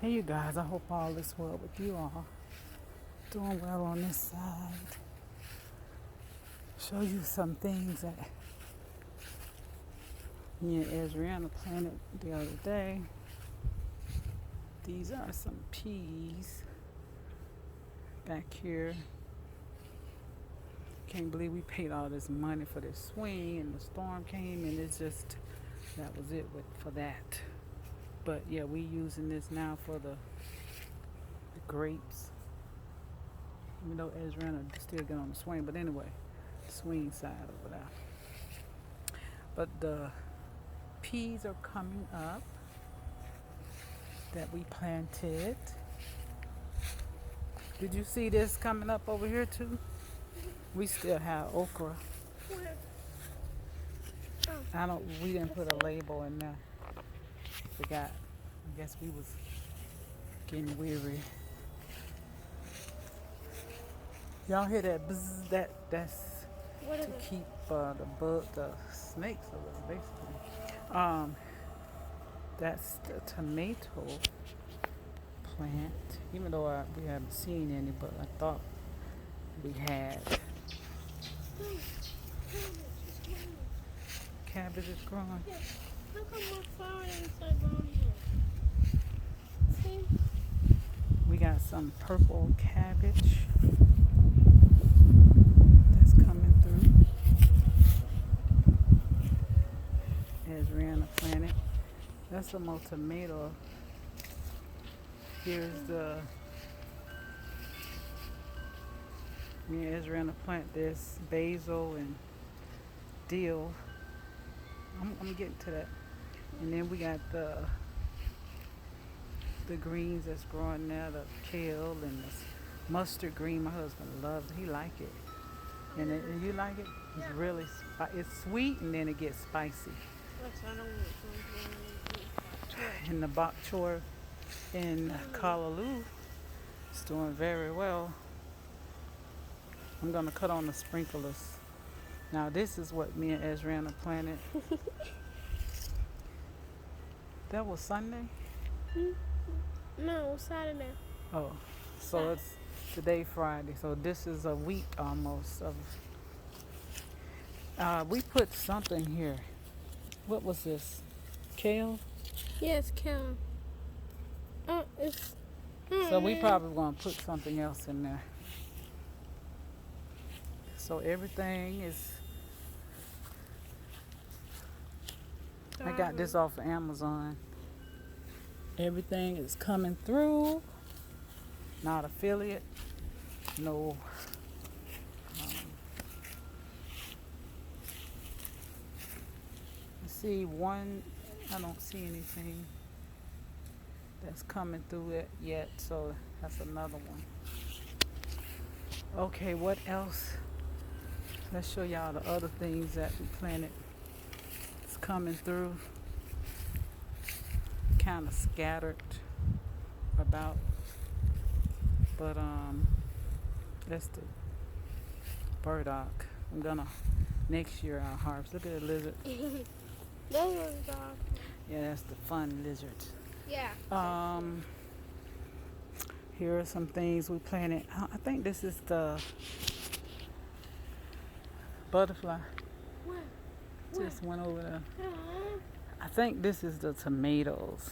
Hey you guys, I hope all is well with you all. Doing well on this side. Show you some things that me and Ezriana planted the other day. These are some peas back here. Can't believe we paid all this money for this swing and the storm came and it's just, that was it for that. But yeah, we using this now for the grapes. Even though Ezriana still get on the swing, but anyway, swing side over there. But the peas are coming up that we planted. Did you see this coming up over here too? We still have okra. We didn't put a label in there. Forgot. I guess we was getting weary. Y'all hear that buzz? That's to keep the snakes away, basically. That's the tomato plant. Even though we haven't seen any, but I thought we had. Cabbage is growing. Yeah. Look at my flower inside down here. See? We got some purple cabbage that's coming through. As Rihanna planted. That's some more tomato. Here's me and Ezriana plant this basil and dill. I'm getting to that. And then we got the greens that's growing there, the kale and the mustard green. My husband loves it. He like it. And you like it? It's really it's sweet and then it gets spicy. And the bok choy in Callaloo is doing very well. I'm gonna cut on the sprinklers. Now this is what me and Ezriana planted. That was Sunday? No, it was Saturday. Oh, so it's today Friday. So this is a week almost of. We put something here. What was this? Kale? Yes, kale. It's. So we probably gonna put something else in there. So everything is. I got this off of Amazon. Everything is coming through. Not affiliate. No. See one. I don't see anything that's coming through it yet. So that's another one. Okay, what else? Let's show y'all the other things that we planted. It's coming through. Kind of scattered about, but that's the burdock. I'm gonna next year I'll harvest. Look at the lizard. Those are dog. Yeah, that's the fun lizard. Yeah. Here are some things we planted. I think this is the butterfly. What? Just went over there. I think this is the tomatoes,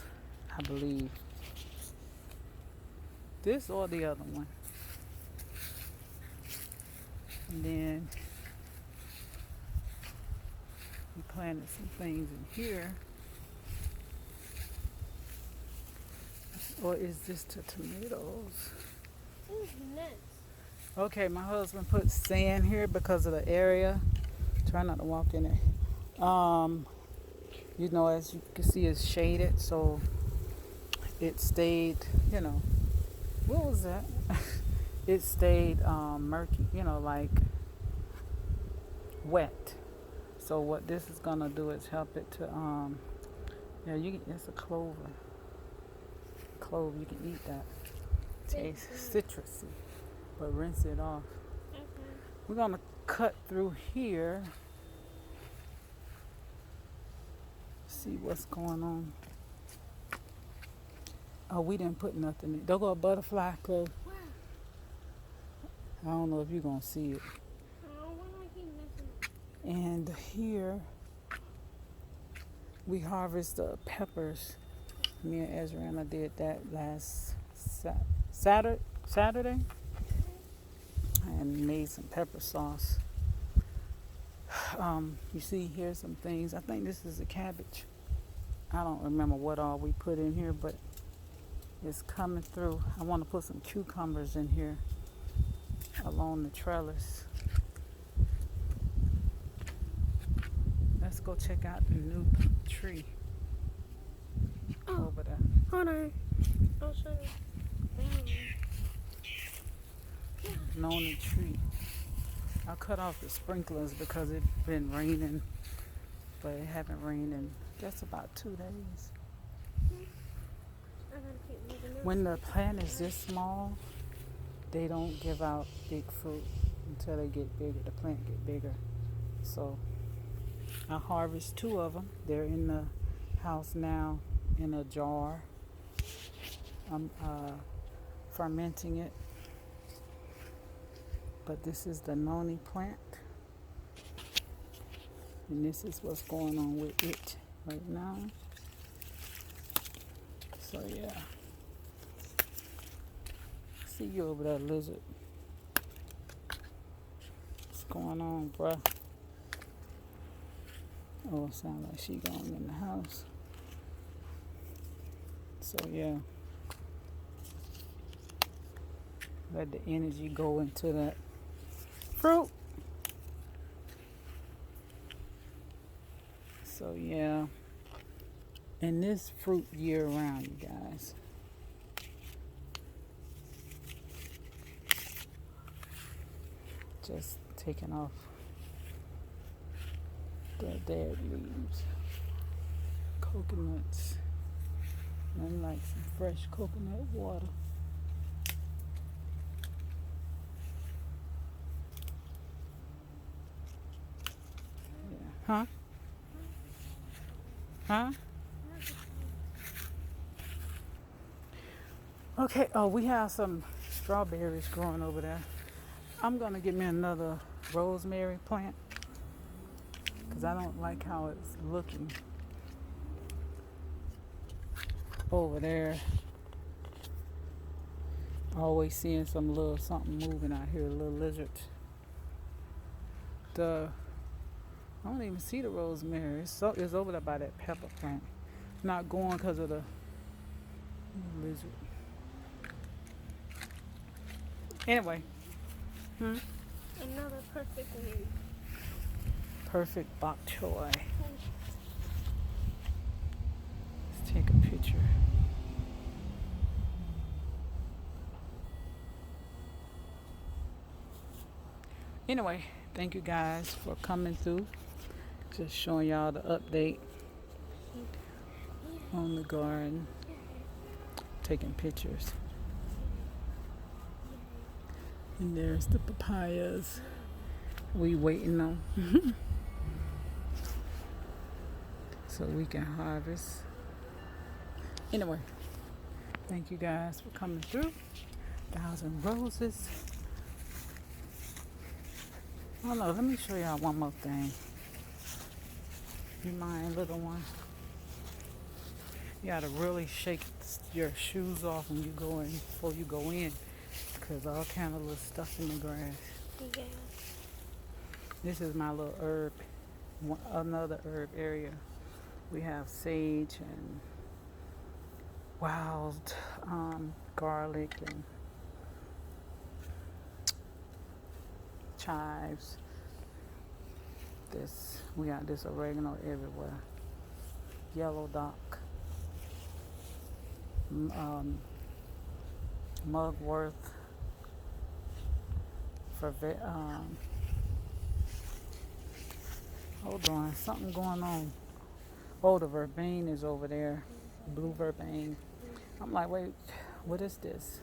I believe. This or the other one. And then we planted some things in here. Or is this the tomatoes? Nuts. Okay, my husband put sand here because of the area. Try not to walk in it. You know, as you can see, it's shaded, so it stayed, what was that? It stayed murky, like wet. So what this is gonna do is help it to, it's a clover. Clove, you can eat that. Tastes citrusy, but rinse it off. Okay. We're gonna cut through here. See what's going on. Oh, we didn't put nothing in. Don't go a butterfly, Chloe. Where? I don't know if you're going to see it. Oh, why do I keep messing up? And here we harvest the peppers. Me and Ezra did that last Saturday and made some pepper sauce. You see here some things. I think this is a cabbage. I don't remember what all we put in here, but it's coming through. I want to put some cucumbers in here along the trellis. Let's go check out the new tree over there. Hold on. I'll show you. Noni tree. I cut off the sprinklers because it's been raining, but it haven't rained in just about 2 days. I gotta keep moving up. When the plant is this small, they don't give out big fruit until they get bigger. The plant get bigger. So I harvest 2 of them. They're in the house now in a jar. I'm fermenting it. But this is the noni plant. And this is what's going on with it right now. So yeah. See you over there, lizard. What's going on, bruh? Oh, it sounds like she going in the house. So yeah. Let the energy go into that fruit. So yeah. And this fruit year round, you guys. Just taking off the dead leaves. Coconuts. Nothing like some fresh coconut water. Yeah. Huh? Huh? Okay, oh, we have some strawberries growing over there. I'm going to get me another rosemary plant because I don't like how it's looking over there. Always seeing some little something moving out here, a little lizard. I don't even see the rosemary. It's over there by that pepper plant. Not going because of the lizard. Anyway. Another perfect one. Perfect bok choy. Let's take a picture. Anyway, thank you guys for coming through. Just showing y'all the update on the garden. Taking pictures. And there's the papayas we waiting on. So we can harvest. Anyway, thank you guys for coming through. 1,000 roses. Oh no, let me show y'all one more thing. You mind, little one? You gotta really shake your shoes off when you go in, before you go in, because all kind of little stuff in the grass. Yeah. This is my little herb, another herb area. We have sage and wild garlic and chives. We got this oregano everywhere. Yellow dock. Mugwort. Hold on, something going on. Oh, the verbane is over there. Blue verbane. I'm like, wait, what is this?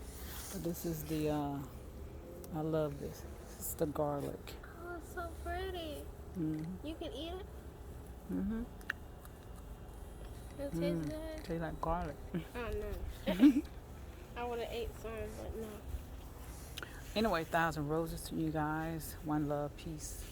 This is the, I love this. It's the garlic. Oh, it's so pretty. Mm-hmm. You can eat it? Mm-hmm. It tastes good. Tastes like garlic. Oh no. I would have ate some, but no. Anyway, thousand roses to you guys. One love, peace.